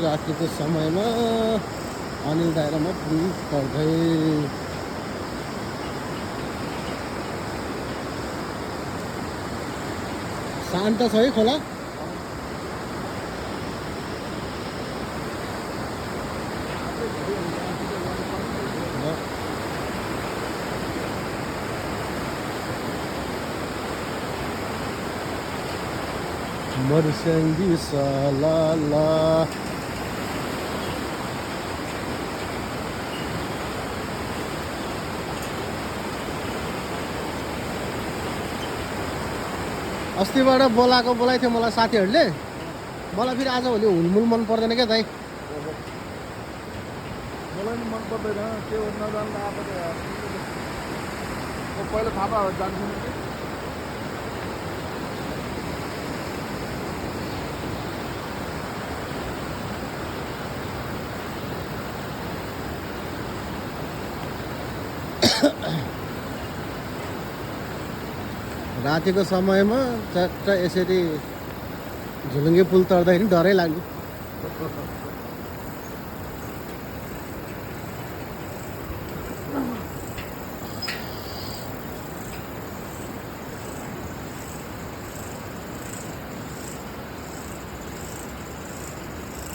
रातिको समयमा अनिल दाइरामा पुल तर्दै शान्त छ है खोला। मर्स्याङ्गी सलाला अस्तिबाट बोलाएको थियो मलाई साथीहरूले। मलाई फेरि आजभोलि हुलमुल मन पर्दैन क्या दाइ। मलाई नि मन पर्दैन के हो नजान्दा आएको त यार। पहिला थाहा पायो जान्छु नि। रातिको समयमा चट्ट यसरी झुलुङ्गे पुल तर्दाखेरि डरै लाग्यो।